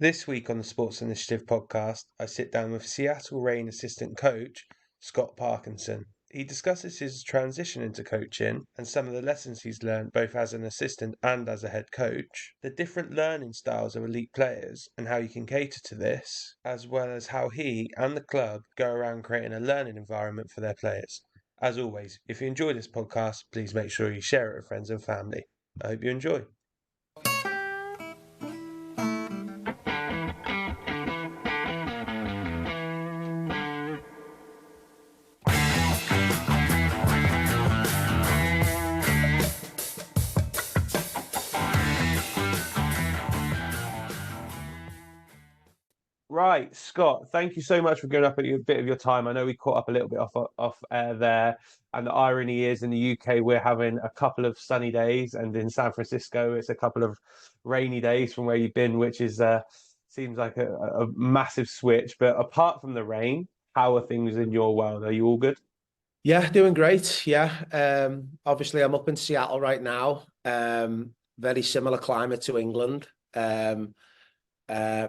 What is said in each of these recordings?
This week on the Sports Initiative podcast, I sit down with Seattle Reign assistant coach Scott Parkinson. He discusses his transition into coaching and some of the lessons he's learned both as an assistant and as a head coach, the different learning styles of elite players and how you can cater to this, as well as how he and the club go around creating a learning environment for their players. As always, if you enjoy this podcast, please make sure you share it with friends and family. I hope you enjoy. Right, Scott, thank you so much for giving up a bit of your time. I know we caught up a little bit off air there. And the irony is in the UK, we're having a couple of sunny days, and in San Francisco, it's a couple of rainy days from where you've been, which is seems like a massive switch. But apart from the rain, how are things in your world? Are you all good? Yeah, doing great. Yeah. Obviously I'm up in Seattle right now. Very similar climate to England.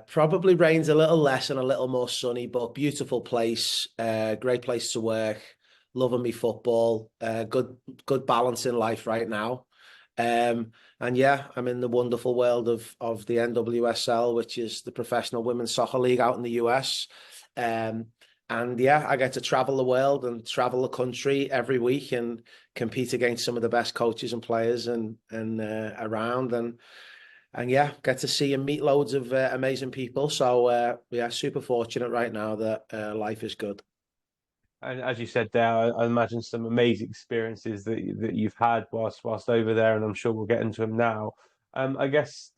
Probably rains a little less and a little more sunny, but beautiful place. Great place to work. Loving me football. Good balance in life right now. And yeah, I'm in the wonderful world of the NWSL, which is the Professional Women's Soccer League out in the US. And yeah, I get to travel the world and travel the country every week and compete against some of the best coaches and players and around and yeah, get to see and meet loads of amazing people. So yeah, super fortunate right now that life is good. And as you said there, I imagine some amazing experiences that you've had whilst over there, and I'm sure we'll get into them now. I guess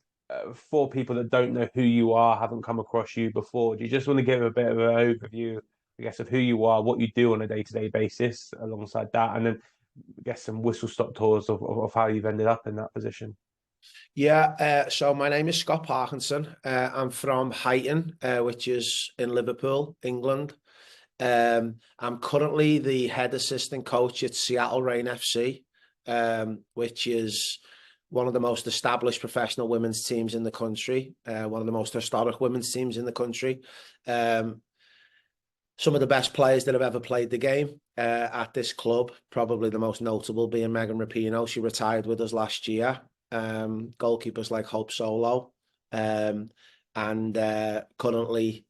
for people that don't know who you are, haven't come across you before, do you just want to give a bit of an overview, I guess, of who you are, what you do on a day-to-day basis alongside that, and then I guess some whistle-stop tours of how you've ended up in that position? Yeah, so my name is Scott Parkinson. I'm from Huyton, which is in Liverpool, England. I'm currently the head assistant coach at Seattle Reign FC, which is one of the most established professional women's teams in the country, one of the most historic women's teams in the country. Some of the best players that have ever played the game at this club, probably the most notable being Megan Rapinoe. She retired with us last year. Goalkeepers like Hope Solo, and currently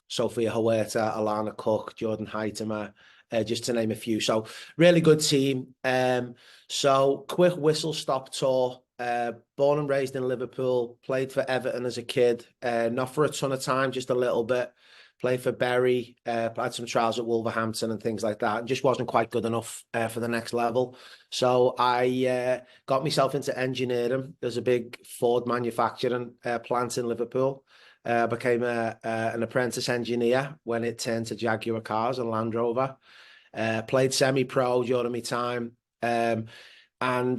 Sophia Huerta, Alana Cook, Jordan Heitemer, just to name a few. So really good team. So quick whistle stop tour. Born and raised in Liverpool, played for Everton as a kid, not for a ton of time, just a little bit. Played for Bury, had some trials at Wolverhampton and things like that, and just wasn't quite good enough for the next level. So I got myself into engineering. There's a big Ford manufacturing plant in Liverpool. Became an apprentice engineer when it turned to Jaguar cars and Land Rover. Played semi-pro during my time, and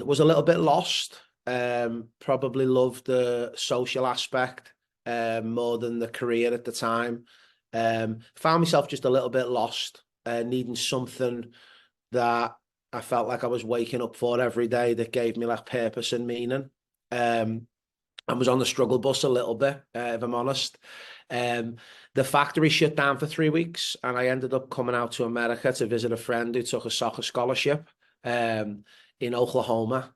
was a little bit lost. Probably loved the social aspect more than the career at the time. Found myself just a little bit lost, needing something that I felt like I was waking up for every day that gave me like purpose and meaning. I was on the struggle bus a little bit, if I'm honest. The factory shut down for 3 weeks, and I ended up coming out to America to visit a friend who took a soccer scholarship in Oklahoma.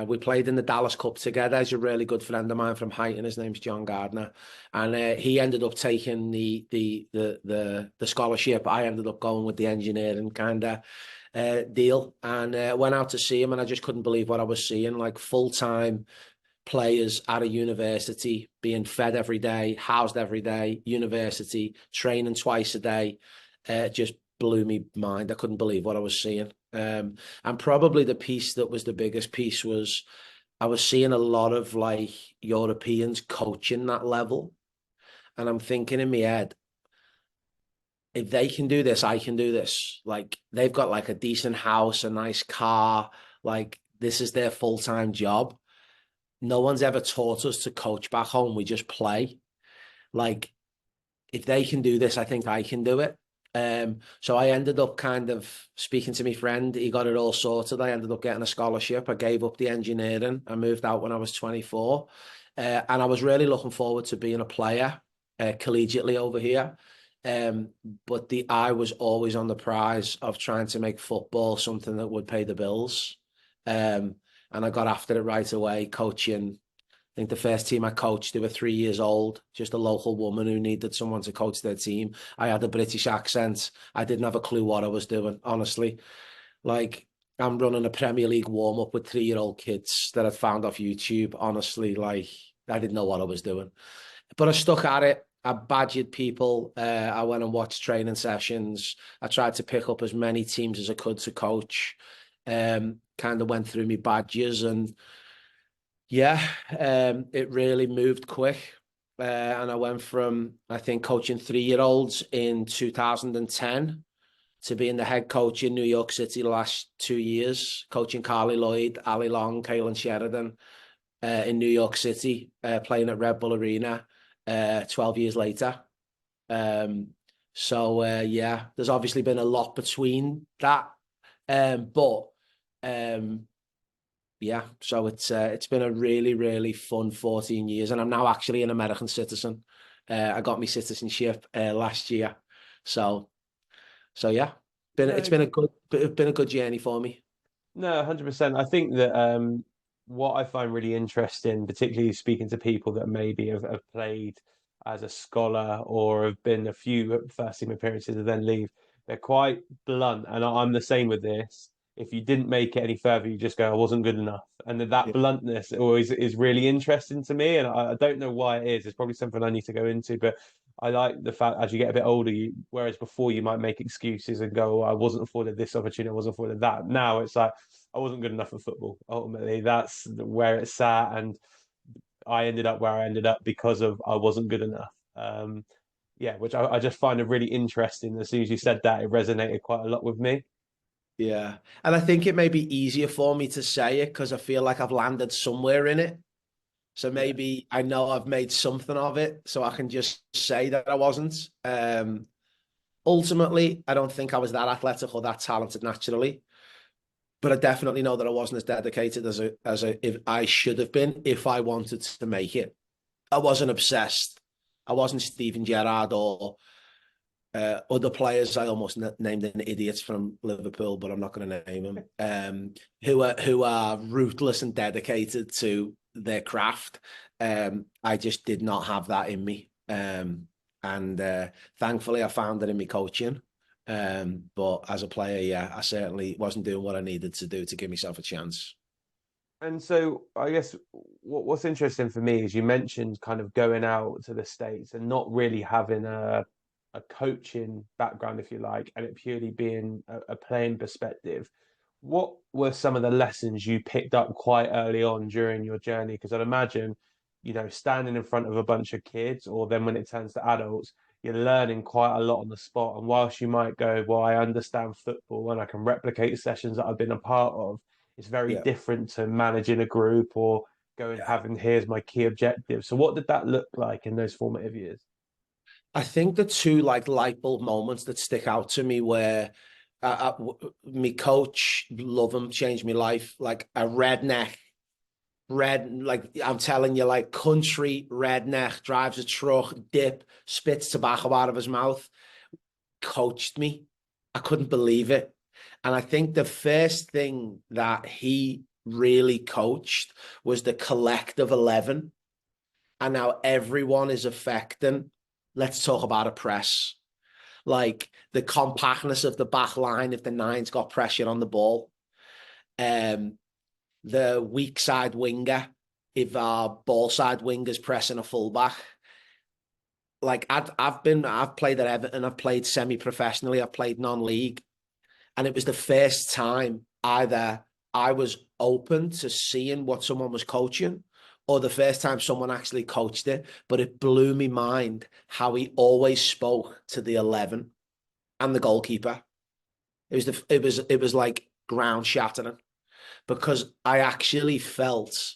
We played in the Dallas Cup together. He's a really good friend of mine from Huyton. His name's John Gardner, and he ended up taking the scholarship. I ended up going with the engineering kind of deal, and went out to see him, and I just couldn't believe what I was seeing. Like full-time players at a university being fed every day, housed every day, university, training twice a day. Just blew me mind. I couldn't believe what I was seeing. And probably the piece that was the biggest piece was I was seeing a lot of like Europeans coaching that level. And I'm thinking in my head, if they can do this, I can do this. Like they've got like a decent house, a nice car, like this is their full-time job. No one's ever taught us to coach back home. We just play. Like, if they can do this, I think I can do it. So I ended up kind of speaking to my friend. He got it all sorted. I ended up getting a scholarship. I gave up the engineering. I moved out when I was 24. And I was really looking forward to being a player collegiately over here. Um, but the eye was always on the prize of trying to make football something that would pay the bills. And I got after it right away, coaching. I think the first team I coached, they were 3 years old, just a local woman who needed someone to coach their team. I had a British accent. I didn't have a clue what I was doing, honestly. Like, I'm running a Premier League warm-up with 3-year-old kids that I'd found off YouTube. Honestly, like, I didn't know what I was doing. But I stuck at it. I badgered people. I went and watched training sessions. I tried to pick up as many teams as I could to coach. Kind of went through my badges, and yeah, it really moved quick. And I went from, I think, coaching 3-year-olds in 2010 to being the head coach in New York City the last 2 years, coaching Carly Lloyd, Ali Long, Kaylin Sheridan in New York City, playing at Red Bull Arena 12 years later. Yeah, there's obviously been a lot between that. But yeah, so it's been a really, really fun 14 years, and I'm now actually an American citizen. I got my citizenship last year. So yeah, it's No, been a good journey for me. no, 100%. I think that what I find really interesting, particularly speaking to people that maybe have played as a scholar or have been a few first team appearances and then leave, they're quite blunt. And I'm the same with this. If you didn't make it any further, you just go, I wasn't good enough. And that Yeah, bluntness always is really interesting to me. And I don't know why it is. It's probably something I need to go into, but I like the fact as you get a bit older, whereas before you might make excuses and go, oh, I wasn't afforded this opportunity, I wasn't afforded that. Now it's like, I wasn't good enough at football. Ultimately, that's where it's sat, and I ended up where I ended up because of I wasn't good enough. Yeah, which I just find it really interesting. As soon as you said that, it resonated quite a lot with me. yeah, and I think it may be easier for me to say it because I feel like I've landed somewhere in it. So Yeah, maybe I know I've made something of it, so I can just say that I wasn't. Ultimately, I don't think I was that athletic or that talented naturally, but I definitely know that I wasn't as dedicated as if I should have been if I wanted to make it. I wasn't obsessed. I wasn't Steven Gerrard or other players. I almost named an idiot from Liverpool, but I'm not going to name him. Who are ruthless and dedicated to their craft. I just did not have that in me. And thankfully, I found it in my coaching. But as a player, yeah, I certainly wasn't doing what I needed to do to give myself a chance. and so I guess what's interesting for me is you mentioned kind of going out to the States and not really having a coaching background, if you like, and it purely being a playing perspective. What were some of the lessons you picked up quite early on during your journey? Because I'd imagine, standing in front of a bunch of kids, or then when it turns to adults, you're learning quite a lot on the spot. And whilst you might go, well, I understand football and I can replicate sessions that I've been a part of, it's very Yeah. different to managing a group or going Yeah. having here's my key objective. So what did that look like in those formative years? I think the two like light bulb moments that stick out to me were me coach, love him, changed my life. Like a redneck, like I'm telling you, like country redneck, drives a truck, dip, spits tobacco out of his mouth, coached me. I couldn't believe it. And I think the first thing that he really coached was the collective 11. And now everyone is affecting. Let's talk about a press. Like the compactness of the back line if the nine's got pressure on the ball. Um, the weak side winger if our ball side winger's pressing a fullback. Like I've played at Everton, I've played semi-professionally, I've played non-league, and it was the first time either I was open to seeing what someone was coaching, or the first time someone actually coached it. But it blew me mind how he always spoke to the 11 and the goalkeeper. It was like ground shattering because I actually felt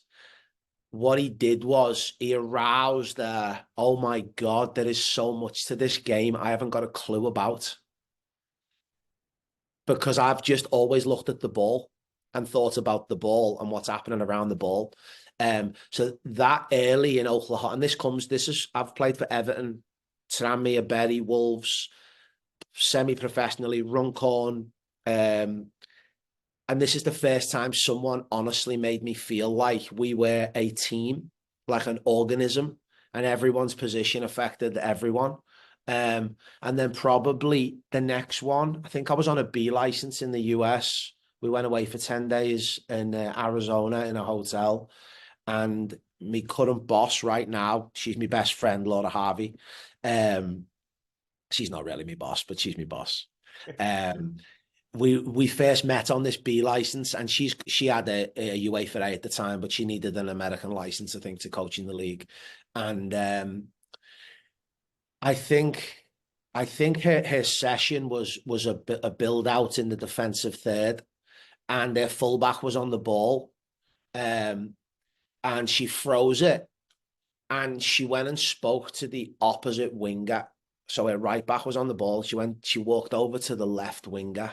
what he did was he aroused oh my God, there is so much to this game I haven't got a clue about because I've just always looked at the ball and thought about the ball and what's happening around the ball. So that early in Oklahoma, and I've played for Everton, Tranmere, Bury, Wolves, semi-professionally, Runcorn, and this is the first time someone honestly made me feel like we were a team, like an organism, and everyone's position affected everyone. And then probably the next one, I think I was on a B license in the US. We went away for 10 days in Arizona in a hotel. And my current boss right now, she's my best friend, Laura Harvey. Um, she's not really my boss, but she's my boss. Um, we first met on this B license, and she had a UEFA A at the time, but she needed an American license, I think, to coach in the league. And I think her session was a build out in the defensive third, and their fullback was on the ball, and she froze it, and she went and spoke to the opposite winger. So her right back was on the ball. She walked over to the left winger,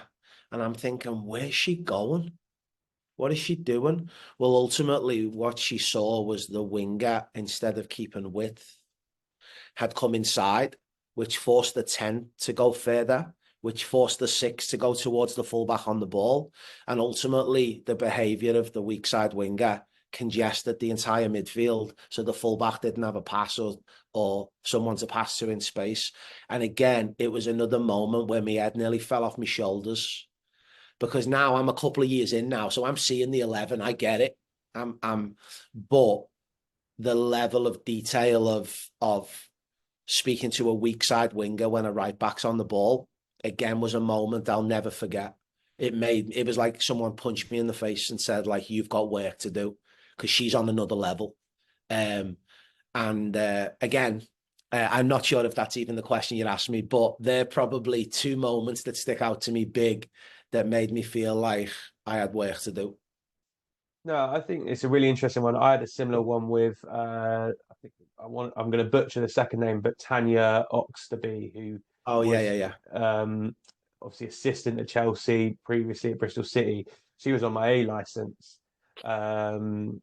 and I'm thinking, where's she going? What is she doing? Well, ultimately, what she saw was the winger, instead of keeping width, had come inside, which forced the 10 to go further, which forced the 6 to go towards the fullback on the ball. And ultimately, the behaviour of the weak side winger congested the entire midfield, so the fullback didn't have a pass or someone to pass to in space. And again, it was another moment where my head nearly fell off my shoulders, because now I'm a couple of years in now, so I'm seeing the 11. I get it. But the level of detail of speaking to a weak side winger when a right back's on the ball, again, was a moment I'll never forget. It was like someone punched me in the face and said, like, you've got work to do, because she's on another level. Again, I'm not sure if that's even the question you asked me, but they're probably two moments that stick out to me big, that made me feel like I had work to do. No, I think it's a really interesting one. I had a similar one with I think I'm going to butcher the second name, but Tanya Oxtoby, who Oh, yeah, was yeah, yeah. obviously assistant at Chelsea, previously at Bristol City. She was on my A license, and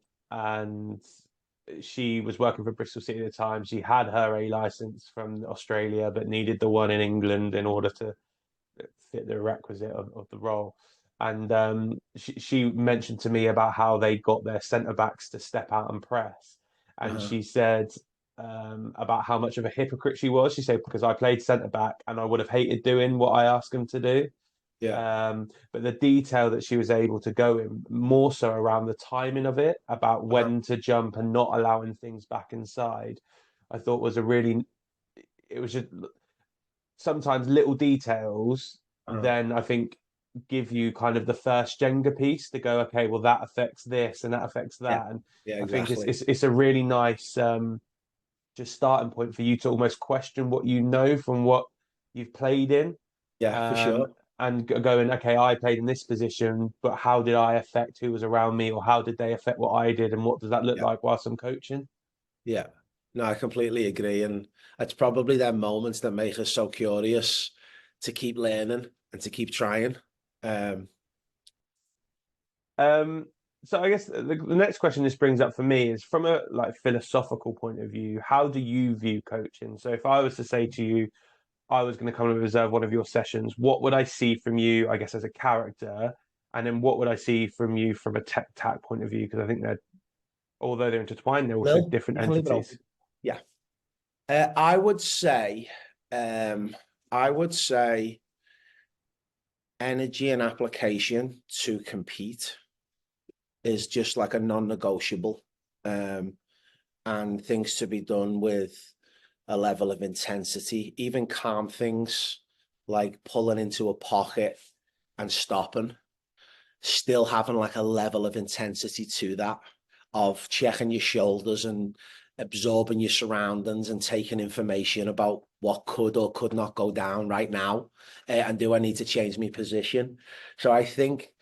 she was working for Bristol City at the time. She had her A license from Australia, but needed the one in England in order to fit the requisite of the role. And she mentioned to me about how they got their centre backs to step out and press. And Uh-huh. she said about how much of a hypocrite she was. She said, because I played centre back and I would have hated doing what I asked them to do. Yeah. But the detail that she was able to go in, more so around the timing of it, about Uh-huh. when to jump and not allowing things back inside, I thought was a really, it was just sometimes little details Uh-huh. then I think give you kind of the first Jenga piece to go, okay, well that affects this and that affects Yeah. that. And Yeah, I think exactly. it's a really nice just starting point for you to almost question what you know from what you've played in. Yeah, for Um, sure. and going, okay, I played in this position, but how did I affect who was around me, or how did they affect what I did, and what does that look Yeah. like whilst I'm coaching? Yeah. No, I completely agree. And it's probably them moments that make us so curious to keep learning and to keep trying. Um, Um, so I guess the next question this brings up for me is from a like philosophical point of view, how do you view coaching? So if I was to say to you, I was going to come and observe one of your sessions, what would I see from you, I guess, as a character? And then what would I see from you from a tech tack point of view? Because I think they're, although they're intertwined, they're also Will, different you can leave it entities. open. Yeah. I would say, um, I would say energy and application to compete is just like a non-negotiable, um, and things to be done with a level of intensity, even calm things like pulling into a pocket and stopping, still having like a level of intensity to that, of checking your shoulders and absorbing your surroundings and taking information about what could or could not go down right now, and do I need to change my position. So I think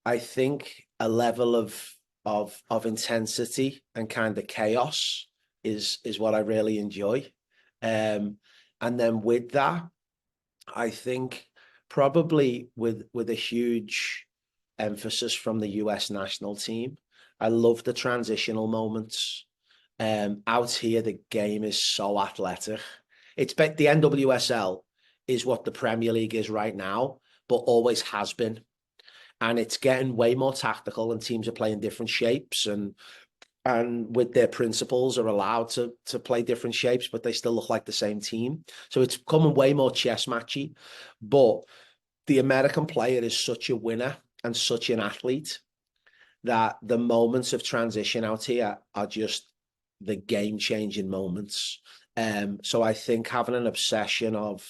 a level of intensity and kind of chaos is what I really enjoy. Um, and then with that, I think probably with a huge emphasis from the US national team, I love the transitional moments. Out here, the game is so athletic. It's the NWSL is what the Premier League is right now, but always has been. And it's getting way more tactical, and teams are playing different shapes, and with their principles are allowed to play different shapes, but they still look like the same team. So it's becoming way more chess matchy. But the American player is such a winner and such an athlete that the moments of transition out here are just the game-changing moments. So I think having an obsession of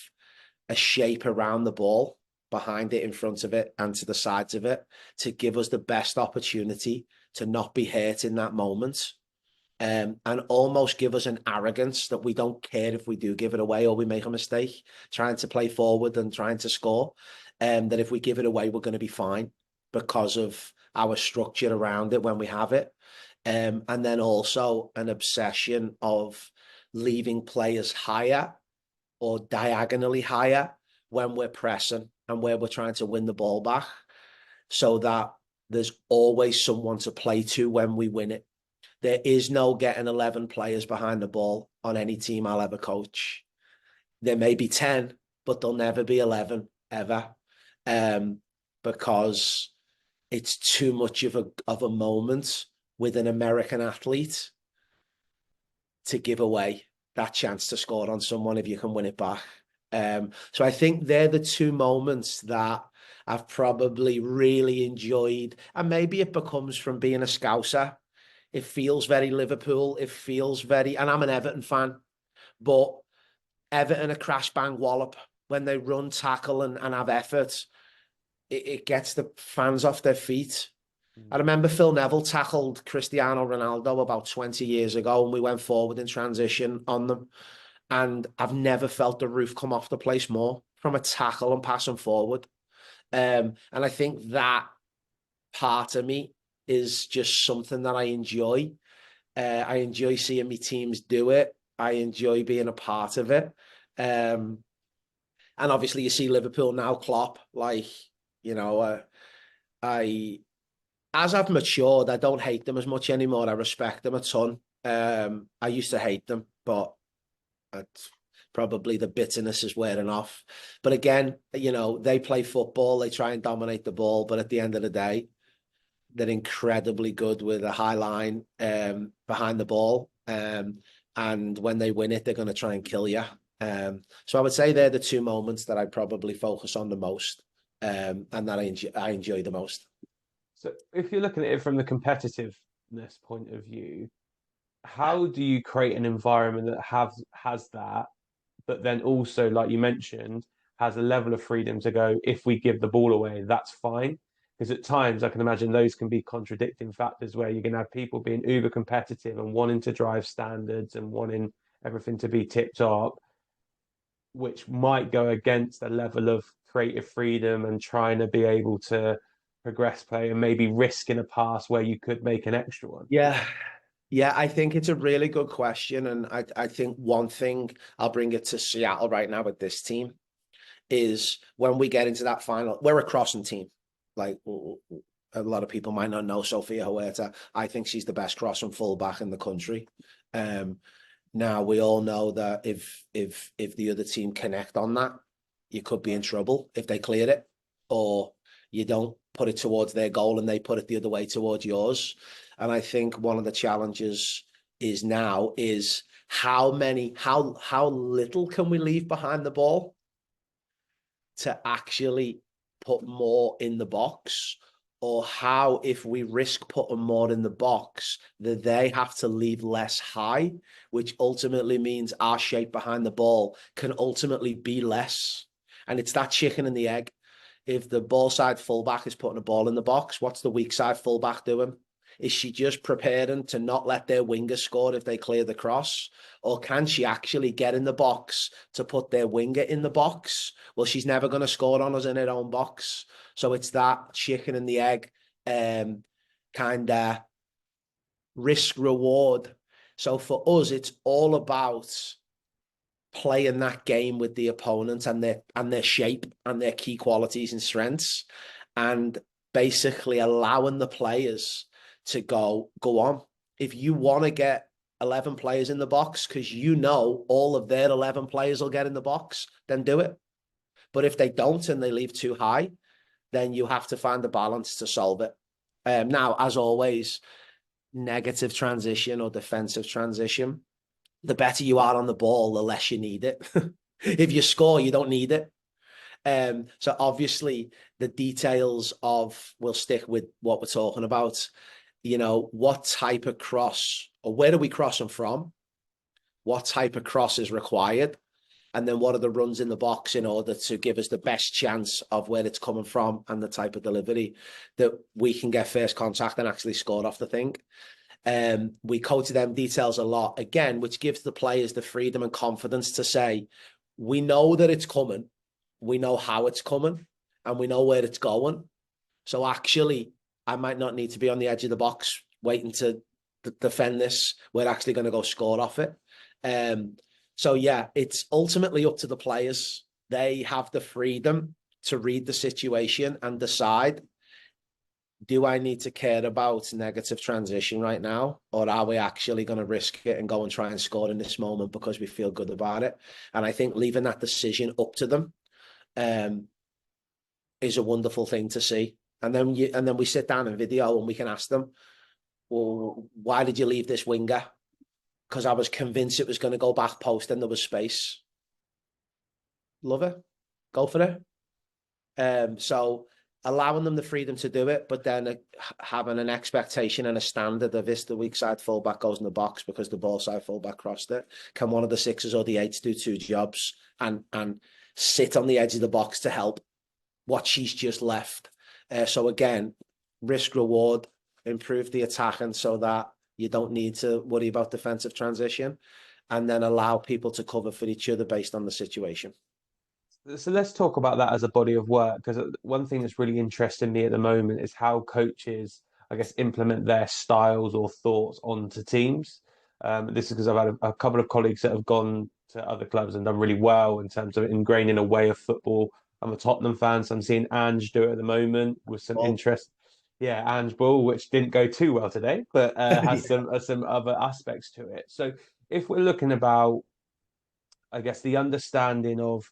a shape around the ball, behind it, in front of it, and to the sides of it, to give us the best opportunity to not be hurt in that moment. And almost give us an arrogance that we don't care if we do give it away or we make a mistake, trying to play forward and trying to score. That if we give it away, we're going to be fine because of our structure around it when we have it. And then also an obsession of leaving players higher or diagonally higher when we're pressing and where we're trying to win the ball back, so that there's always someone to play to when we win it. There is no getting 11 players behind the ball on any team I'll ever coach. There may be 10, but there'll never be 11 ever, because it's too much of a moment with an American athlete to give away that chance to score on someone if you can win it back. So I think they're the two moments that I've probably really enjoyed. And maybe it becomes from being a Scouser. It feels very Liverpool. It feels very, and I'm an Everton fan, but Everton a crash bang wallop when they run, tackle, and have effort. It gets the fans off their feet. I remember Phil Neville tackled Cristiano Ronaldo about 20 years ago, and we went forward in transition on them. And I've never felt the roof come off the place more from a tackle and passing forward. And I think that part of me is just something that I enjoy. I enjoy seeing my teams do it. I enjoy being a part of it. And obviously you see Liverpool now, Klopp, like, you know, as I've matured, I don't hate them as much anymore. I respect them a ton. I used to hate them, but probably the bitterness is wearing off. But again, you know, they play football, they try and dominate the ball, but at the end of the day, they're incredibly good with a high line behind the ball. And when they win it, they're going to try and kill you. So I would say they're the two moments that I probably focus on the most, and that I enjoy the most. So if you're looking at it from the competitiveness point of view, how do you create an environment that has that, but then also, like you mentioned, has a level of freedom to go, if we give the ball away, that's fine. Because at times I can imagine those can be contradicting factors where you're going to have people being uber competitive and wanting to drive standards and wanting everything to be tip top, which might go against a level of creative freedom and trying to be able to progress play and maybe risk in a pass where you could make an extra one. Yeah. Yeah, I think it's a really good question. And I think one thing, I'll bring it to Seattle right now with this team, is when we get into that final, we're a crossing team. Like, a lot of people might not know Sofia Huerta. I think she's the best crossing fullback in the country. Now we all know that if the other team connect on that, you could be in trouble if they clear it, or you don't put it towards their goal and they put it the other way towards yours. And I think one of the challenges is how little can we leave behind the ball to actually put more in the box, or how, if we risk putting more in the box, that they have to leave less high, which ultimately means our shape behind the ball can ultimately be less. And it's that chicken and the egg. If the ball side fullback is putting a ball in the box, what's the weak side fullback doing? Is she just preparing to not let their winger score if they clear the cross? Or can she actually get in the box to put their winger in the box? Well, she's never going to score on us in her own box. So it's that chicken and the egg kind of risk reward. So for us, it's all about playing that game with the opponent and their shape and their key qualities and strengths, and basically allowing the players to go on. If you want to get 11 players in the box because you know all of their 11 players will get in the box, then do it. But if they don't and they leave too high, then you have to find the balance to solve it. Now, as always, negative transition or defensive transition, the better you are on the ball, the less you need it. If you score, you don't need it. So obviously the details of, we'll stick with what we're talking about, you know, what type of cross or where do we cross them from? What type of cross is required? And then what are the runs in the box in order to give us the best chance of where it's coming from and the type of delivery that we can get first contact and actually score off the thing. We coach them details a lot, again, which gives the players the freedom and confidence to say, we know that it's coming, we know how it's coming, and we know where it's going. So actually, I might not need to be on the edge of the box waiting to defend this. We're actually going to go score off it. So yeah, it's ultimately up to the players. They have the freedom to read the situation and decide, do I need to care about negative transition right now? Or are we actually going to risk it and go and try and score in this moment because we feel good about it? And I think leaving that decision up to them is a wonderful thing to see. And then we sit down in video and we can ask them, well, why did you leave this winger? Because I was convinced it was going to go back post and there was space. Love it. Go for it. So allowing them the freedom to do it, but then having an expectation and a standard of this, the weak side fullback goes in the box because the ball side fullback crossed it. Can one of the sixes or the eights do two jobs and sit on the edge of the box to help what she's just left? So again, risk reward, improve the attacking so that you don't need to worry about defensive transition, and then allow people to cover for each other based on the situation. So let's talk about that as a body of work, because one thing that's really interesting me at the moment is how coaches, I guess, implement their styles or thoughts onto teams. This is because I've had a couple of colleagues that have gone to other clubs and done really well in terms of ingraining a way of football. I'm a Tottenham fan, so I'm seeing Ange do it at the moment with some interest. Yeah, Ange Ball, which didn't go too well today, but has some other aspects to it. So if we're looking about, I guess, the understanding of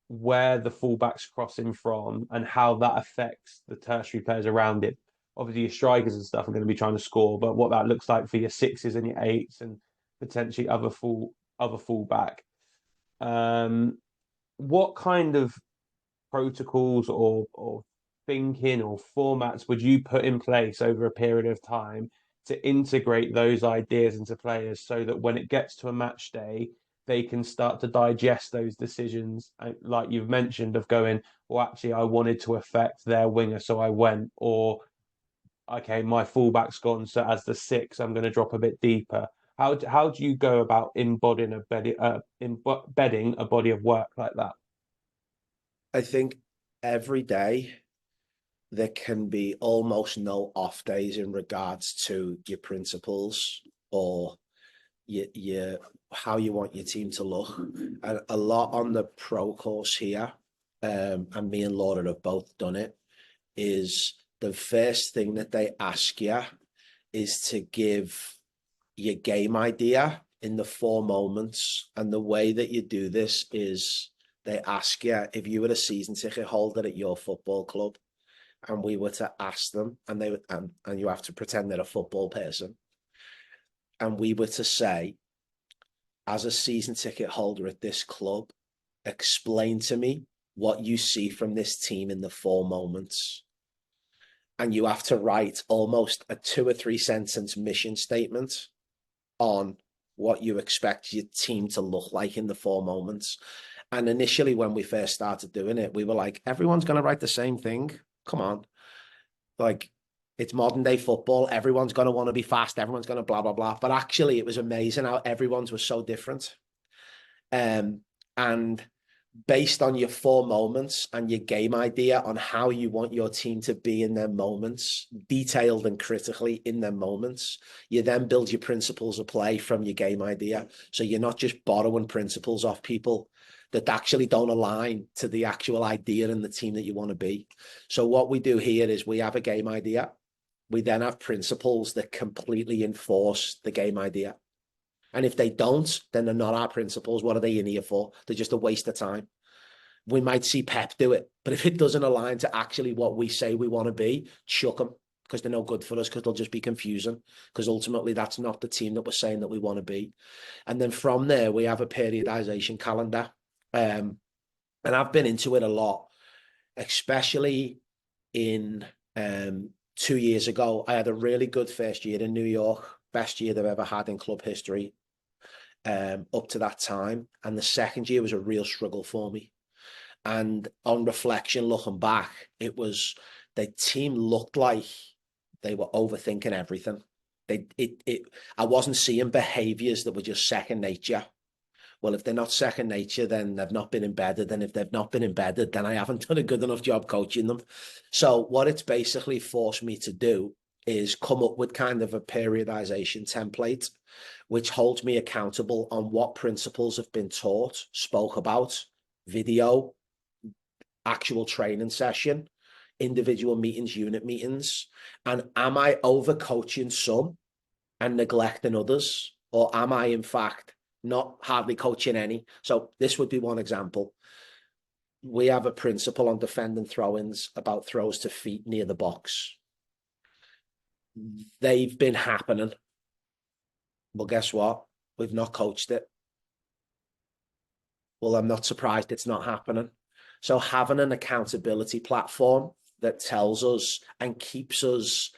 where the fullback's crossing from and how that affects the tertiary players around it. Obviously, your strikers and stuff are going to be trying to score, but what that looks like for your sixes and your eights and potentially other fullback. What kind of protocols or thinking or formats would you put in place over a period of time to integrate those ideas into players so that when it gets to a match day, they can start to digest those decisions, like you've mentioned, of going, well, actually, I wanted to affect their winger, so I went, or okay, my fullback's gone, so as the six, I'm going to drop a bit deeper. How do you go about embedding a body of work like that? I think every day there can be almost no off days in regards to your principles or your how you want your team to look. And a lot on the pro course here, and me and Laura have both done it, is the first thing that they ask you is to give your game idea in the 4 moments. And the way that you do this is they ask you, if you were a season ticket holder at your football club and we were to ask them, and they would, and you have to pretend they're a football person, and we were to say, as a season ticket holder at this club, explain to me what you see from this team in the 4 moments. And you have to write almost a 2 or 3 sentence mission statement on what you expect your team to look like in the 4 moments. And initially, when we first started doing it, we were like, everyone's going to write the same thing. Come on. Like, it's modern day football. Everyone's going to want to be fast. Everyone's going to blah, blah, blah. But actually, it was amazing how everyone's was so different. And based on your 4 moments and your game idea on how you want your team to be in their moments, detailed and critically in their moments, you then build your principles of play from your game idea. So you're not just borrowing principles off people that actually don't align to the actual idea and the team that you want to be. So what we do here is we have a game idea. We then have principles that completely enforce the game idea. And if they don't, then they're not our principles. What are they in here for? They're just a waste of time. We might see Pep do it, but if it doesn't align to actually what we say we want to be, chuck them, because they're no good for us, because they'll just be confusing, because ultimately that's not the team that we're saying that we want to be. And then from there, we have a periodization calendar. And I've been into it a lot, especially in 2 years ago. I had a really good first year in New York, best year they've ever had in club history up to that time. And the second year was a real struggle for me. And on reflection, looking back, it was the team looked like they were overthinking everything. I wasn't seeing behaviors that were just second nature. Well, if they're not second nature, then they've not been embedded. And if they've not been embedded, then I haven't done a good enough job coaching them. So what it's basically forced me to do is come up with kind of a periodization template, which holds me accountable on what principles have been taught, spoke about, video, actual training session, individual meetings, unit meetings. And am I over coaching some and neglecting others? Or am I, in fact, not hardly coaching any? So this would be one example. We have a principle on defending throw-ins about throws to feet near the box. They've been happening. Well, guess what? We've not coached it. Well, I'm not surprised it's not happening. So having an accountability platform that tells us and keeps us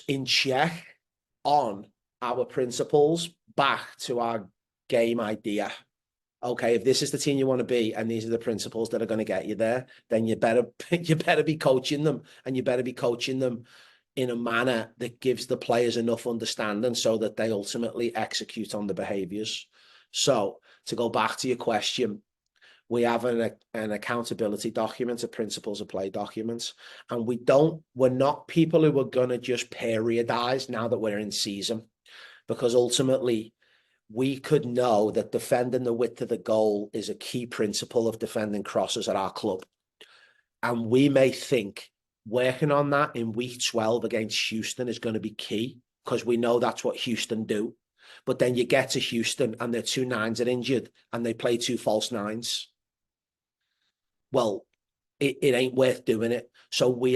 in check on our principles back to our game idea. Okay, if this is the team you want to be and these are the principles that are going to get you there, then you better be coaching them, and you better be coaching them in a manner that gives the players enough understanding so that they ultimately execute on the behaviors. So to go back to your question, we have an accountability document, a principles of play document, and we're not people who are going to just periodize now that we're in season, because ultimately we could know that defending the width of the goal is a key principle of defending crosses at our club. And we may think working on that in week 12 against Houston is going to be key, because we know that's what Houston do. But then you get to Houston and their 2 nines are injured and they play 2 false nines. Well, it ain't worth doing it. So we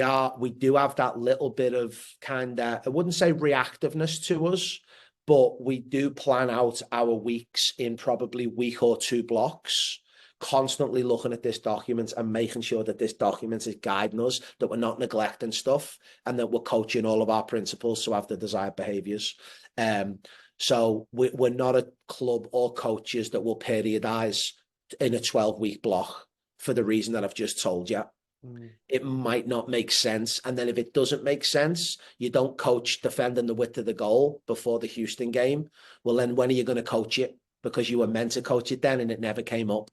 do have that little bit of kind of, I wouldn't say reactiveness to us, but we do plan out our weeks in probably week or 2 blocks, constantly looking at this document and making sure that this document is guiding us, that we're not neglecting stuff, and that we're coaching all of our principles to have the desired behaviors. So we're not a club or coaches that will periodize in a 12-week block for the reason that I've just told you. It might not make sense. And then if it doesn't make sense, you don't coach defending the width of the goal before the Houston game. Well, then when are you going to coach it? Because you were meant to coach it then and it never came up.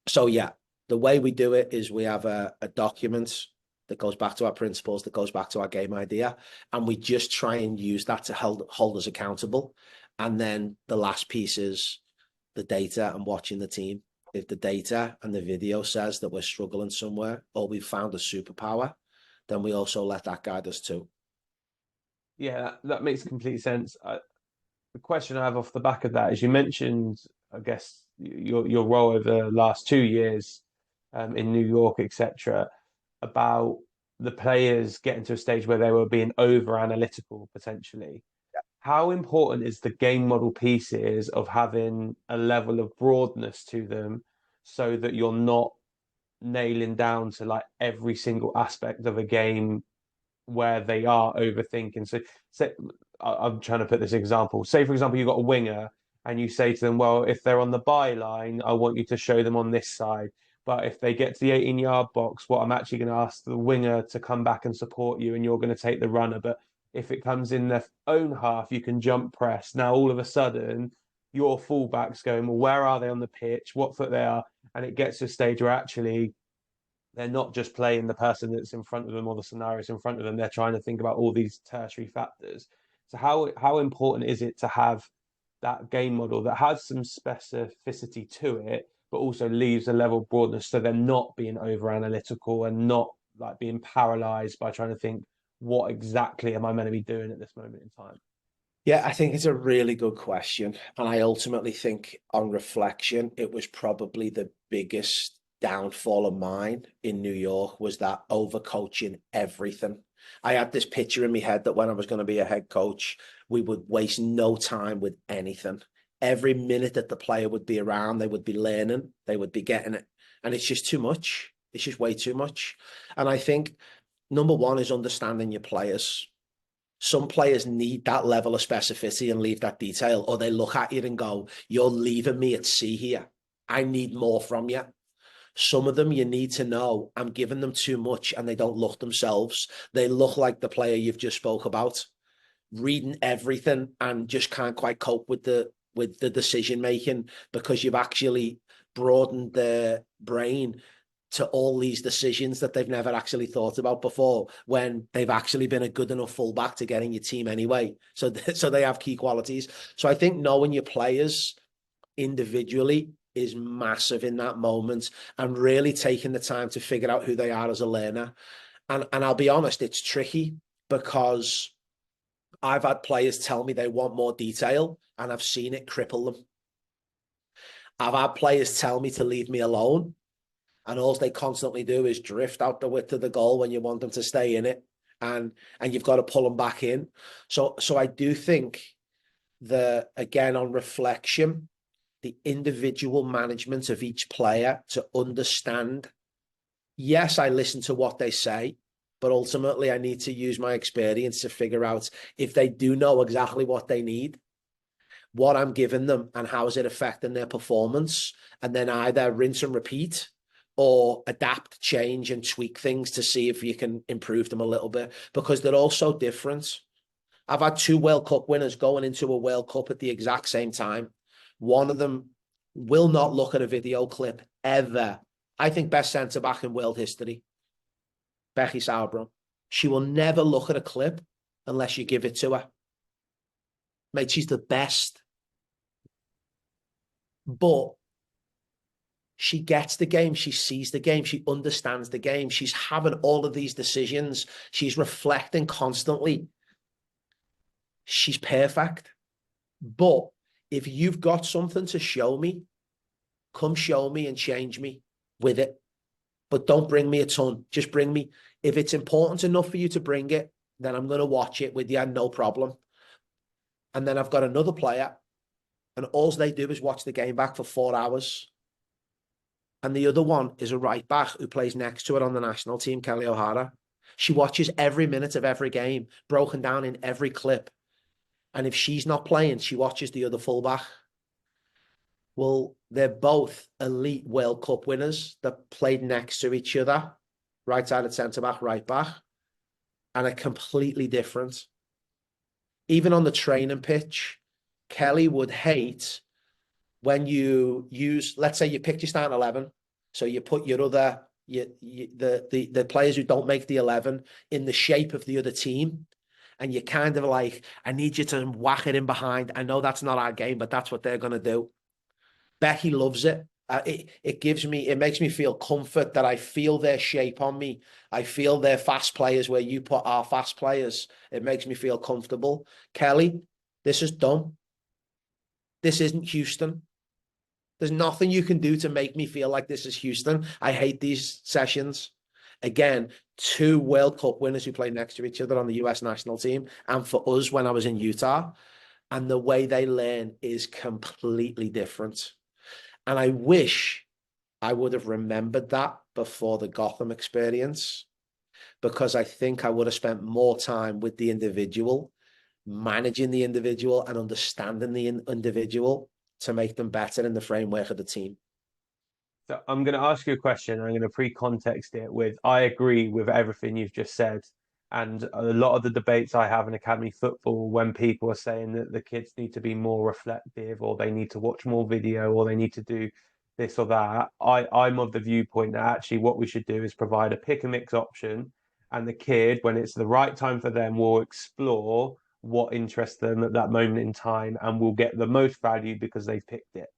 So yeah, the way we do it is we have a document that goes back to our principles, that goes back to our game idea, and we just try and use that to hold us accountable. And then the last piece is the data and watching the team. If the data and the video says that we're struggling somewhere or we've found a superpower, then we also let that guide us too. Yeah, that makes complete sense. The question I have off the back of that is, you mentioned, I guess, your role over the last 2 years in New York, etc., about the players getting to a stage where they were being over analytical potentially. How important is the game model pieces of having a level of broadness to them, so that you're not nailing down to like every single aspect of a game where they are overthinking? So say, I'm trying to put this example. Say, for example, you've got a winger and you say to them, well, if they're on the byline, I want you to show them on this side. But if they get to the 18-yard box, what I'm actually going to ask the winger to come back and support you, and you're going to take the runner. But if it comes in their own half, you can jump press. Now, all of a sudden, your fullback's going, well, where are they on the pitch? What foot they are? And it gets to a stage where actually they're not just playing the person that's in front of them or the scenarios in front of them. They're trying to think about all these tertiary factors. So how important is it to have that game model that has some specificity to it, but also leaves a level of broadness so they're not being over analytical and not like being paralyzed by trying to think, what exactly am I meant to be doing at this moment in time? Yeah, I think it's a really good question. And I ultimately think, on reflection, it was probably the biggest downfall of mine in New York, was that overcoaching everything. I had this picture in my head that when I was going to be a head coach, we would waste no time with anything. Every minute that the player would be around, they would be learning, they would be getting it. And it's just too much. It's just way too much. And I think number one is understanding your players. Some players need that level of specificity and leave that detail, or they look at you and go, "You're leaving me at sea here. I need more from you." Some of them you need to know, I'm giving them too much, and they don't look themselves. They look like the player you've just spoke about, reading everything and just can't quite cope with the decision making, because you've actually broadened their brain to all these decisions that they've never actually thought about before, when they've actually been a good enough fullback to get in your team anyway. So they have key qualities. So I think knowing your players individually is massive in that moment, and really taking the time to figure out who they are as a learner. And I'll be honest, it's tricky, because I've had players tell me they want more detail, and I've seen it cripple them. I've had players tell me to leave me alone, and all they constantly do is drift out the width of the goal when you want them to stay in it, and you've got to pull them back in. So I do think that, again, on reflection, the individual management of each player to understand, yes, I listen to what they say, but ultimately I need to use my experience to figure out if they do know exactly what they need, what I'm giving them, and how is it affecting their performance, and then either rinse and repeat, or adapt, change, and tweak things to see if you can improve them a little bit, because they're all so different. I've had 2 World Cup winners going into a World Cup at the exact same time. One of them will not look at a video clip ever. I think best centre back in world history, Becky Sauerbrunn. She will never look at a clip unless you give it to her. Mate, she's the best. But she gets the game, she sees the game, she understands the game, she's having all of these decisions, she's reflecting constantly. She's perfect. But if you've got something to show me, come show me and change me with it. But don't bring me a ton. Just bring me, if it's important enough for you to bring it, then I'm going to watch it with you, no problem. And then I've got another player, and all they do is watch the game back for 4 hours. And the other one is a right back who plays next to her on the national team, Kelly O'Hara. She watches every minute of every game, broken down in every clip. And if she's not playing, she watches the other fullback. Well, they're both elite World Cup winners that played next to each other, right-sided centre-back, right-back, and are completely different. Even on the training pitch, Kelly would hate when you use, let's say you picked your starting 11, so you put your other, the players who don't make the 11 in the shape of the other team, and you're kind of like, I need you to whack it in behind. I know that's not our game, but that's what they're going to do. Becky loves it. It makes me feel comfort that I feel their shape on me. I feel their fast players where you put our fast players. It makes me feel comfortable. Kelly, this is dumb. This isn't Houston. There's nothing you can do to make me feel like this is Houston. I hate these sessions. Again, 2 World Cup winners who play next to each other on the US national team. And for us, when I was in Utah, and the way they learn is completely different. And I wish I would have remembered that before the Gotham experience, because I think I would have spent more time with the individual, managing the individual and understanding the individual to make them better in the framework of the team. So I'm going to ask you a question. I'm going to pre-context it with, I agree with everything you've just said. And a lot of the debates I have in academy football, when people are saying that the kids need to be more reflective, or they need to watch more video, or they need to do this or that, I'm of the viewpoint that actually what we should do is provide a pick and mix option. And the kid, when it's the right time for them, will explore what interests them at that moment in time and will get the most value because they've picked it.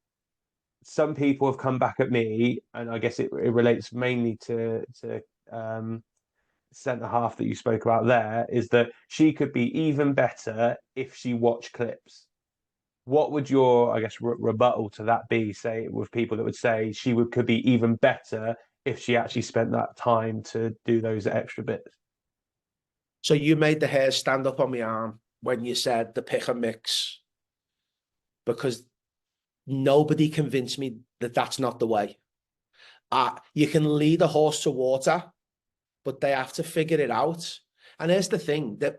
some people have come back at me, and I guess it relates mainly to centre half that you spoke about there, is that she could be even better if she watched clips. What would your, I guess, rebuttal to that be? Say with people that would say she would could be even better if she actually spent that time to do those extra bits. So you made the hair stand up on my arm when you said the pick and mix, because nobody convinced me that that's not the way. You can lead a horse to water, but they have to figure it out. And here's the thing, that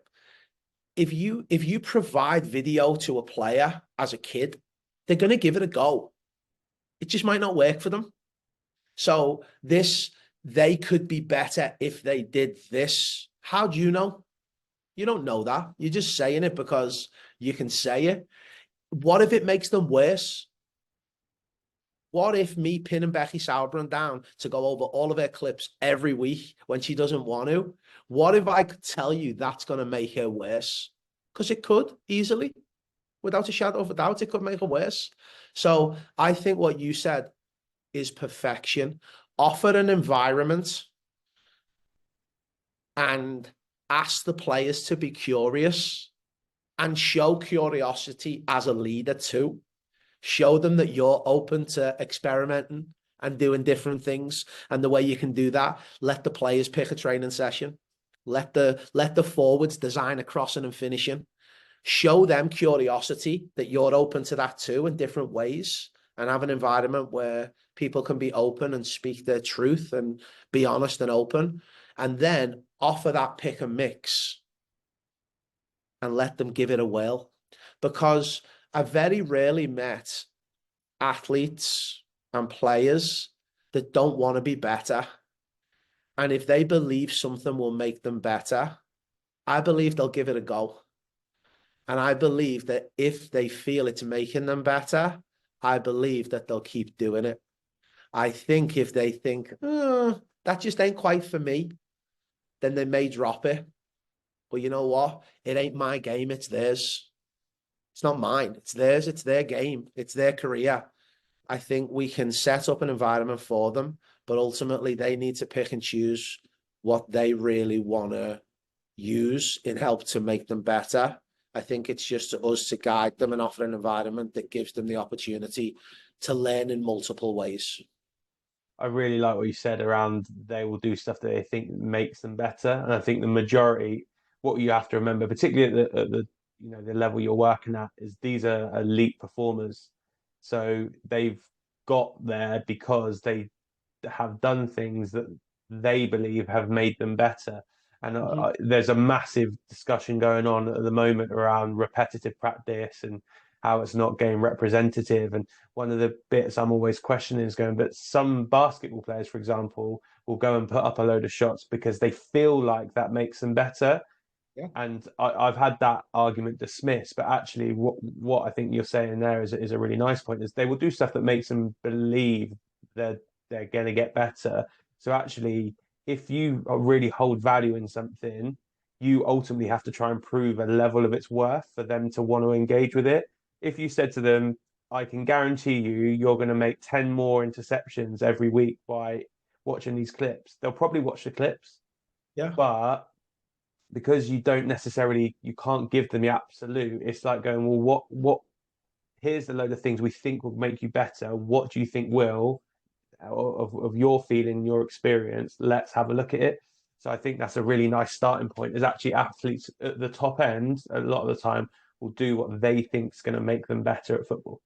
if you provide video to a player as a kid, they're going to give it a go. It just might not work for them. So they could be better if they did this. How do you know? You don't know that. You're just saying it because you can say it. What if it makes them worse? What if me pinning Becky Sauerbrunn down to go over all of her clips every week when she doesn't want to? What if I could tell you that's going to make her worse? Because it could easily, without a shadow of a doubt, it could make her worse. So I think what you said is perfection. Offer an environment and ask the players to be curious, and show curiosity as a leader too. Show them that you're open to experimenting and doing different things. And the way you can do that, let the players pick a training session. Let the forwards design a crossing and finishing. Show them curiosity, that you're open to that too in different ways, and have an environment where people can be open and speak their truth and be honest and open. And then offer that pick and mix and let them give it a whirl. Because I very rarely met athletes and players that don't want to be better. And if they believe something will make them better, I believe they'll give it a go. And I believe that if they feel it's making them better, I believe that they'll keep doing it. I think if they think, oh, that just ain't quite for me, then they may drop it. But you know what? It ain't my game, it's theirs. It's not mine, it's theirs, it's their game, it's their career. I think we can set up an environment for them, but ultimately they need to pick and choose what they really want to use in help to make them better. I think it's just to us to guide them and offer an environment that gives them the opportunity to learn in multiple ways. I really like what you said around they will do stuff that they think makes them better. And I think the majority, what you have to remember, particularly at the the level you're working at, is these are elite performers. So they've got there because they have done things that they believe have made them better. And Mm-hmm. there's a massive discussion going on at the moment around repetitive practice and how it's not game representative. And one of the bits I'm always questioning is going, but some basketball players, for example, will go and put up a load of shots because they feel like that makes them better. Yeah. And I've had that argument dismissed, but actually, what I think you're saying there is a really nice point. Is they will do stuff that makes them believe that they're going to get better. So actually, if you really hold value in something, you ultimately have to try and prove a level of its worth for them to want to engage with it. If you said to them, "I can guarantee you're going to make 10 more interceptions every week by watching these clips," they'll probably watch the clips, Yeah. but because you can't give them the absolute. It's like going, well, what here's a load of things we think will make you better. What do you think will, of your feeling, your experience? Let's have a look at it. So I think that's a really nice starting point. Is actually athletes at the top end a lot of the time will do what they think is going to make them better at football.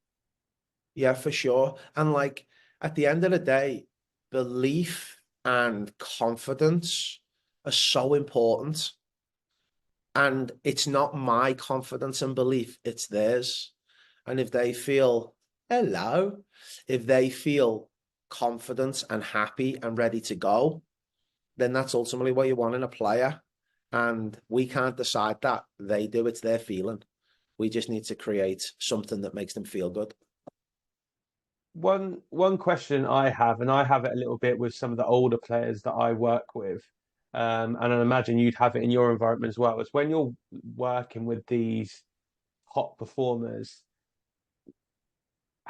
Yeah, for sure. And like at the end of the day, belief and confidence are so important. And it's not my confidence and belief, it's theirs. And if they feel, hello, if they feel confident and happy and ready to go, then that's ultimately what you want in a player. And we can't decide that. They do, it's their feeling. We just need to create something that makes them feel good. One question I have, and I have it a little bit with some of the older players that I work with, and I imagine you'd have it in your environment as well, is when you're working with these top performers,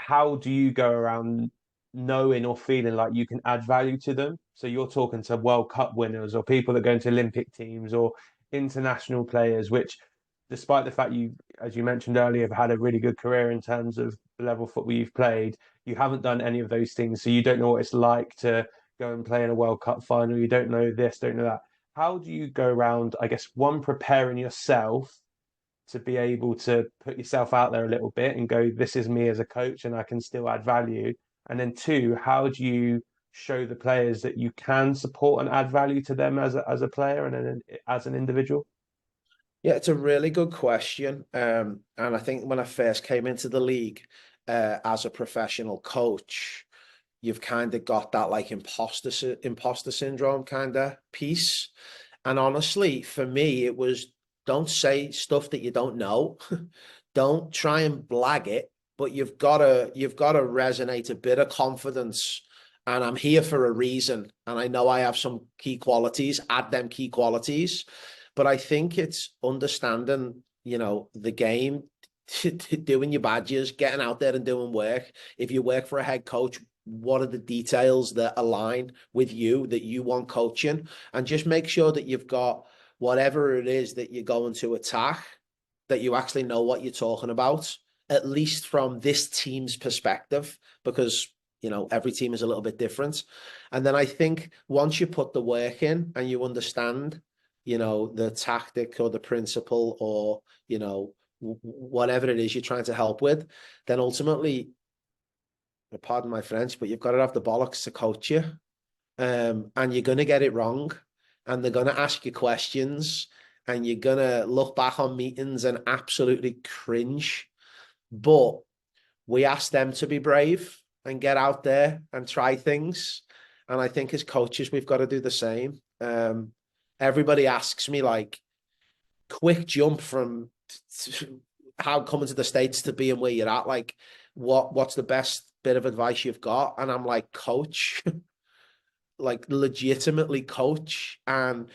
how do you go around knowing or feeling like you can add value to them? So you're talking to World Cup winners or people that go into Olympic teams or international players, which, despite the fact you, as you mentioned earlier, have had a really good career in terms of the level of football you've played, you haven't done any of those things. So you don't know what it's like to go and play in a World Cup final. You don't know this, don't know that. How do you go around, I guess, one, preparing yourself to be able to put yourself out there a little bit and go, this is me as a coach and I can still add value? And then two, how do you show the players that you can support and add value to them as a player and as an individual? Yeah, it's a really good question. And I think when I first came into the league as a professional coach, you've kind of got that like imposter syndrome kind of piece. And honestly, for me, it was don't say stuff that you don't know. Don't try and blag it, but you've got to resonate a bit of confidence. And I'm here for a reason. And I know I have some key qualities, add them key qualities. But I think it's understanding, the game, doing your badges, getting out there and doing work. If you work for a head coach, what are the details that align with you that you want coaching? And just make sure that you've got whatever it is that you're going to attack, that you actually know what you're talking about, at least from this team's perspective, because every team is a little bit different. And then I think once you put the work in and you understand, the tactic or the principle or, whatever it is you're trying to help with, then ultimately, pardon my French, but you've got to have the bollocks to coach you. And you're going to get it wrong. And they're going to ask you questions. And you're going to look back on meetings and absolutely cringe. But we ask them to be brave and get out there and try things. And I think as coaches, we've got to do the same. Everybody asks me, like, quick jump from how coming to the States to being where you're at. Like, what's the best bit of advice you've got? And I'm like, coach, like legitimately coach. And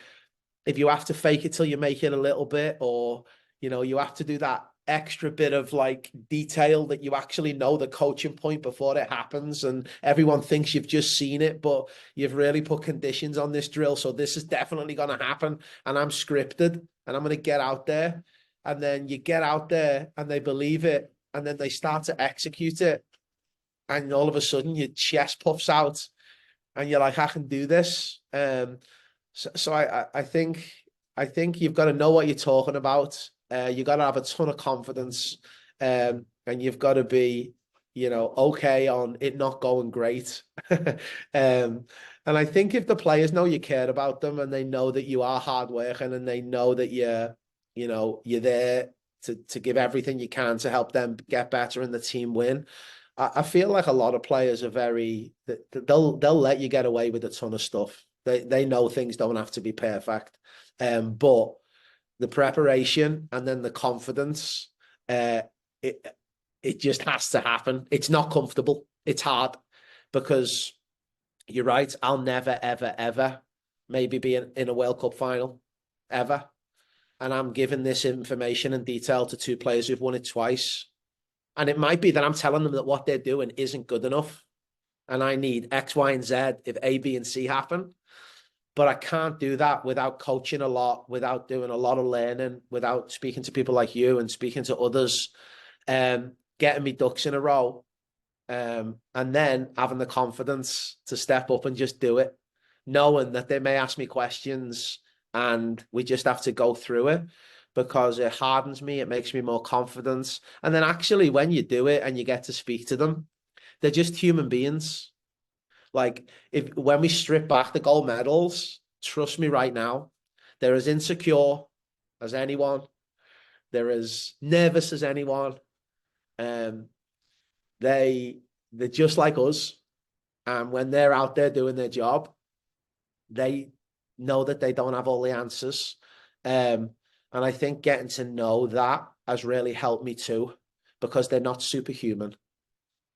if you have to fake it till you make it a little bit, or, you have to do that extra bit of like detail that you actually know the coaching point before it happens. And everyone thinks you've just seen it, but you've really put conditions on this drill. So this is definitely going to happen. And I'm scripted and I'm going to get out there. And then you get out there and they believe it. And then they start to execute it. And all of a sudden your chest puffs out and you're like, I can do this. So I think you've got to know what you're talking about. You've got to have a ton of confidence, and you've got to be, okay on it not going great. And I think if the players know you care about them and they know that you are hardworking and they know that you're there to give everything you can to help them get better and the team win. I feel like a lot of players are they'll let you get away with a ton of stuff. They know things don't have to be perfect, but the preparation and then the confidence, it just has to happen. It's not comfortable. It's hard because you're right. I'll never, ever, ever maybe be in a World Cup final ever. And I'm giving this information and detail to two players who've won it twice. And it might be that I'm telling them that what they're doing isn't good enough. And I need X, Y, and Z if A, B, and C happen. But I can't do that without coaching a lot, without doing a lot of learning, without speaking to people like you and speaking to others, getting me ducks in a row, and then having the confidence to step up and just do it, knowing that they may ask me questions and we just have to go through it because it hardens me, it makes me more confident. And then actually when you do it and you get to speak to them, they're just human beings. Like when we strip back the gold medals, trust me right now, they're as insecure as anyone. They're as nervous as anyone. They're just like us. And when they're out there doing their job, they know that they don't have all the answers. And I think getting to know that has really helped me too, because they're not superhuman.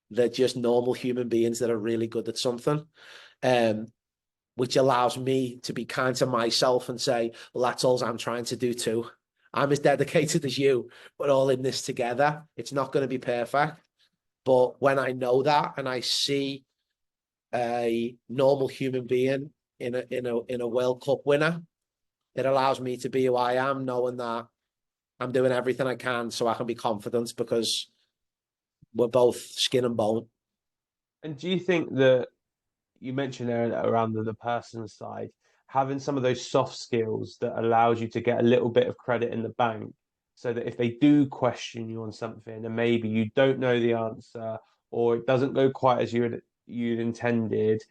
They're just normal human beings that are really good at something, which allows me to be kind to myself and say, well, that's all I'm trying to do too. I'm as dedicated as you. We're all in this together. It's not going to be perfect. But when I know that and I see a normal human being in a World Cup winner, it allows me to be who I am, knowing that I'm doing everything I can so I can be confident, because we're both skin and bone. And do you think that you mentioned there around the person side, having some of those soft skills that allows you to get a little bit of credit in the bank, so that if they do question you on something and maybe you don't know the answer or it doesn't go quite as you'd intended,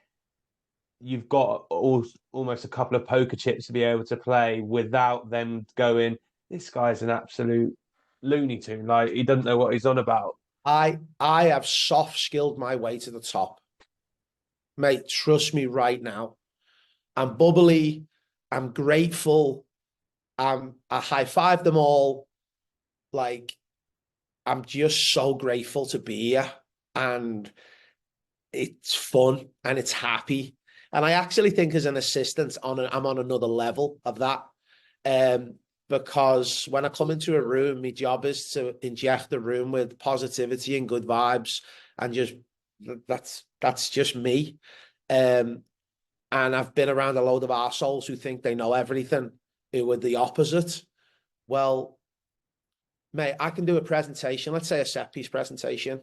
you've got almost a couple of poker chips to be able to play without them going, this guy's an absolute Looney Tune, like he doesn't know what he's on about. I have soft skilled my way to the top. Mate, trust me right now. I'm bubbly. I'm grateful. I high five them all. Like, I'm just so grateful to be here. And it's fun and it's happy. And I actually think as an assistant, I'm on another level of that. Because when I come into a room, my job is to inject the room with positivity and good vibes, and just that's just me. Um, and I've been around a load of arseholes who think they know everything, who are the opposite. Well, mate, I can do a presentation, let's say a set piece presentation,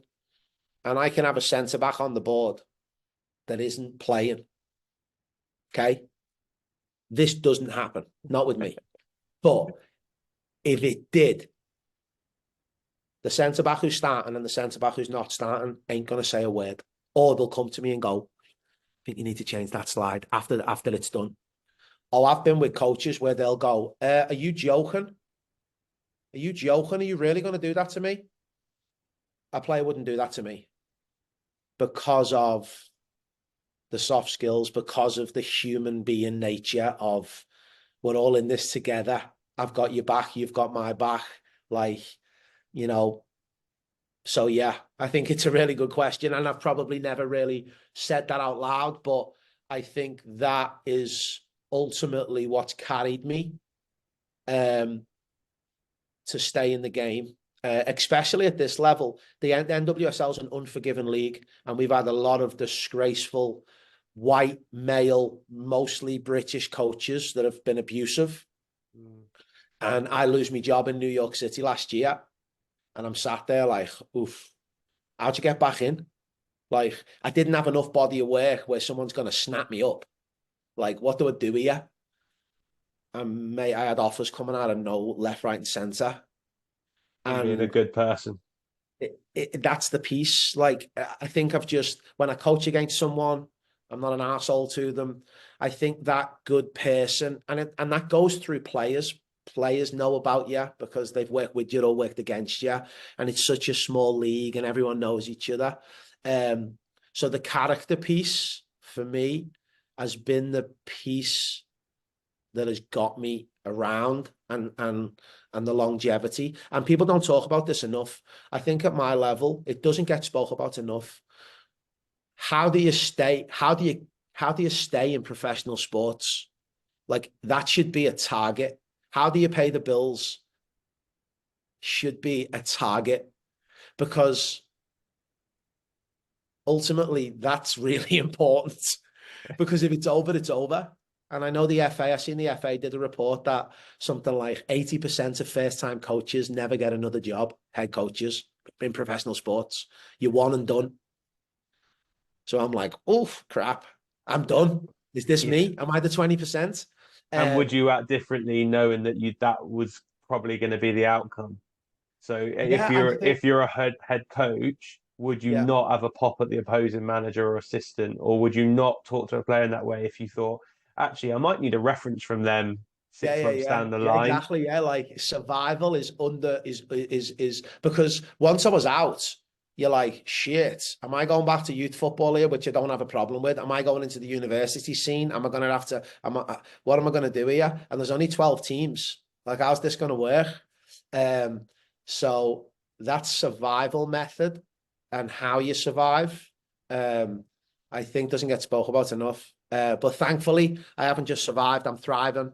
and I can have a centre back on the board that isn't playing. Okay. This doesn't happen, not with me. But if it did, the centre back who's starting and the centre back who's not starting ain't going to say a word. Or they'll come to me and go, I think you need to change that slide after it's done. Oh, I've been with coaches where they'll go, are you joking? Are you joking? Are you really going to do that to me? A player wouldn't do that to me because of the soft skills, because of the human being nature of, we're all in this together. I've got your back. You've got my back. Like, you know, so yeah, I think it's a really good question. And I've probably never really said that out loud, but I think that is ultimately what's carried me to stay in the game, especially at this level. The NWSL is an unforgiving league, and we've had a lot of disgraceful white male, mostly British coaches that have been abusive. And I lose my job in New York City last year, and I'm sat there like, oof, how'd you get back in? Like, I didn't have enough body of work where someone's going to snap me up. Like, what do I do here? And mate, I had offers coming out of no left, right, and center. From being a And good person. that's the piece. Like, I think I've just, when I coach against someone, I'm not an asshole to them. I think that good person, and that goes through players. Players know about you because they've worked with you or worked against you, and it's such a small league, and everyone knows each other. So the character piece for me has been the piece that has got me around, and the longevity. And people don't talk about this enough. I think at my level, it doesn't get spoke about enough. How do you stay? How do you stay in professional sports? Like, that should be a target. How do you pay the bills? Should be a target, because ultimately that's really important. Because if it's over, it's over. And I know the FA, I've seen the FA did a report that something like 80% of first-time coaches never get another job, head coaches in professional sports. You're one and done. So I'm like, oh, crap, I'm done. Is this Yeah. me? Am I the 20%? And would Um, you act differently knowing that that was probably going to be the outcome? So if yeah, and you're I think, if you're a head coach, would you yeah, not have a pop at the opposing manager or assistant, or would you not talk to a player in that way if you thought, actually, I might need a reference from them yeah, 6 months yeah, down the yeah, line? exactly. Yeah, like survival is because once I was out, you're like, shit, am I going back to youth football here, which I don't have a problem with? Am I going into the university scene? Am I going to have to, what am I going to do here? And there's only 12 teams. Like, how's this going to work? Um, so that survival method and how you survive, um, I think doesn't get spoke about enough. But thankfully, I haven't just survived, I'm thriving.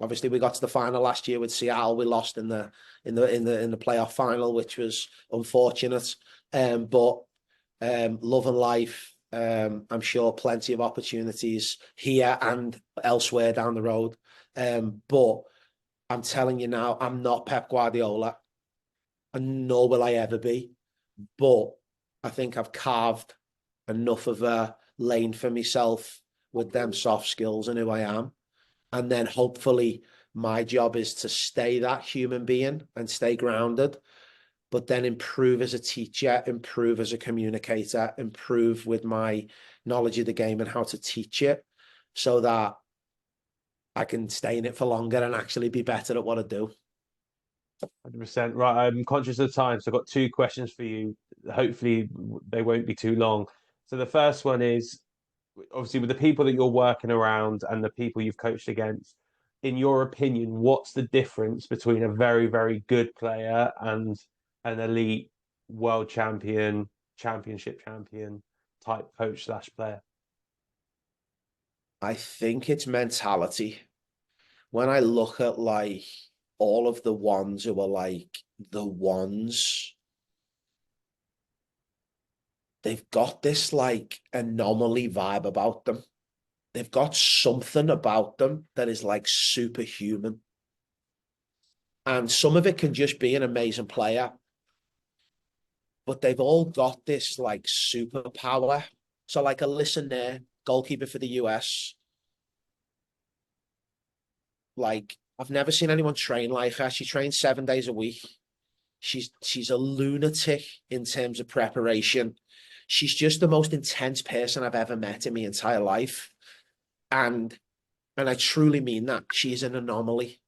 Obviously, we got to the final last year with Seattle. We lost in the playoff final, which was unfortunate. But love and life. I'm sure plenty of opportunities here and elsewhere down the road. But I'm telling you now, I'm not Pep Guardiola, and nor will I ever be. But I think I've carved enough of a lane for myself with them soft skills and who I am. And then hopefully my job is to stay that human being and stay grounded, but then improve as a teacher, improve as a communicator, improve with my knowledge of the game and how to teach it so that I can stay in it for longer and actually be better at what I do. 100%. Right, I'm conscious of time, so I've got two questions for you. Hopefully, they won't be too long. So the first one is, obviously, with the people that you're working around and the people you've coached against, in your opinion, what's the difference between a very, very good player and an elite world champion, championship champion type coach slash player? I think it's mentality. When I look at like all of the ones who are like the ones, they've got this like anomaly vibe about them. They've got something about them that is like superhuman. And some of it can just be an amazing player, but they've all got this like superpower. So, like a listener, goalkeeper for the US, like I've never seen anyone train like her. She trains 7 days a week. She's a lunatic in terms of preparation. She's just the most intense person I've ever met in my entire life. And I truly mean that. She's an anomaly.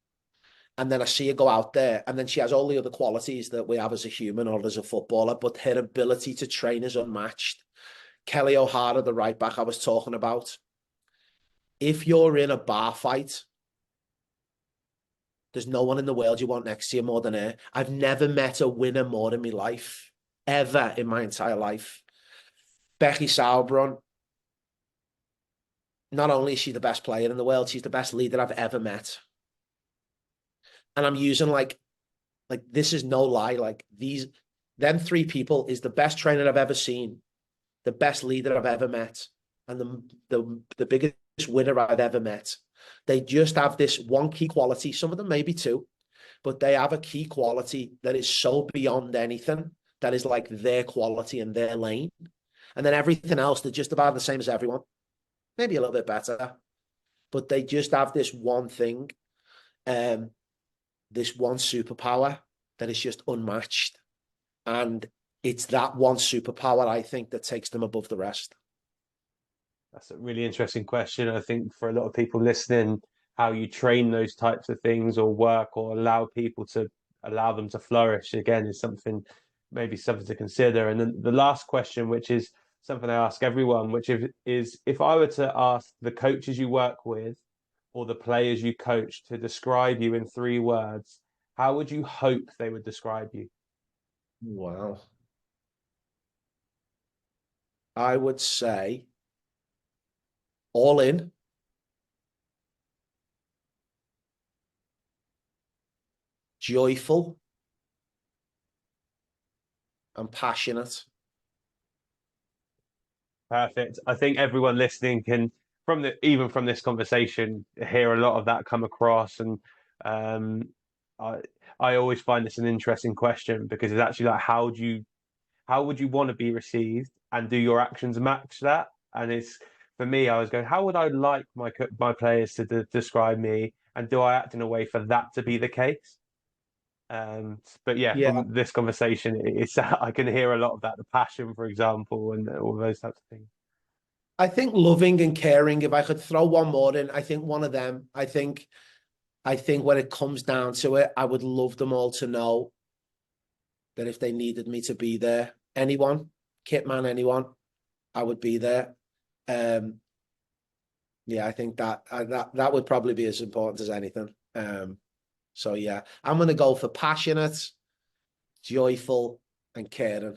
And then I see her go out there, and then she has all the other qualities that we have as a human or as a footballer, but her ability to train is unmatched. Kelly O'Hara, the right back I was talking about. If you're in a bar fight, there's no one in the world you want next to you more than her. I've never met a winner more in my life, ever in my entire life. Becky Sauerbrunn, not only is she the best player in the world, she's the best leader I've ever met. And I'm using like this is no lie. Like them three people is the best trainer I've ever seen, the best leader I've ever met, and the biggest winner I've ever met. They just have this one key quality. Some of them maybe two, but they have a key quality that is so beyond anything. That is like their quality and their lane. And then everything else, they're just about the same as everyone. Maybe a little bit better, but they just have this one thing, this one superpower that is just unmatched. And it's that one superpower, I think, that takes them above the rest. That's a really interesting question. I think for a lot of people listening, how you train those types of things or work or allow them to flourish again is something maybe something to consider. And then the last question, which is something I ask everyone, which is if I were to ask the coaches you work with or the players you coach to describe you in 3 words, how would you hope they would describe you? Wow. I would say all in, joyful, and passionate. Perfect. I think everyone listening can, even from this conversation, hear a lot of that come across. And um, I I always find this an interesting question because it's actually like how would you want to be received, and do your actions match that? And it's for me, I was going, how would I like my players to describe me, and do I act in a way for that to be the case? But yeah, Yeah. from this conversation, it's I can hear a lot of that, the passion, for example, and all those types of things. I think loving and caring, if I could throw one more in, I think one of them, I think when it comes down to it, I would love them all to know that if they needed me to be there, anyone, Kitman, anyone, I would be there. Um, yeah, I think that would probably be as important as anything. So yeah, I'm going to go for passionate, joyful, and caring.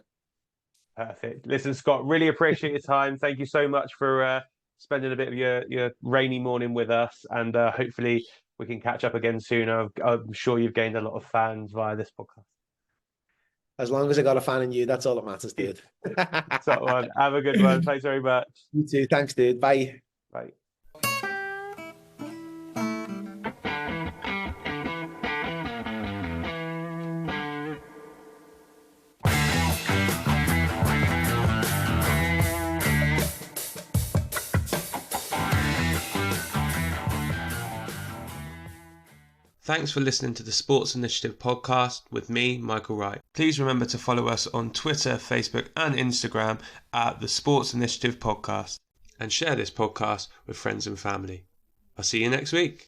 Perfect. Listen, Scott, really appreciate your time. Thank you so much for spending a bit of your rainy morning with us, and hopefully we can catch up again soon. I'm sure you've gained a lot of fans via this podcast. As long as I got a fan in you, that's all that matters, dude. So, have a good one. Thanks very much. You too. Thanks, dude. Bye. Bye. Thanks for listening to the Sports Initiative podcast with me, Michael Wright. Please remember to follow us on Twitter, Facebook and Instagram at the Sports Initiative Podcast and share this podcast with friends and family. I'll see you next week.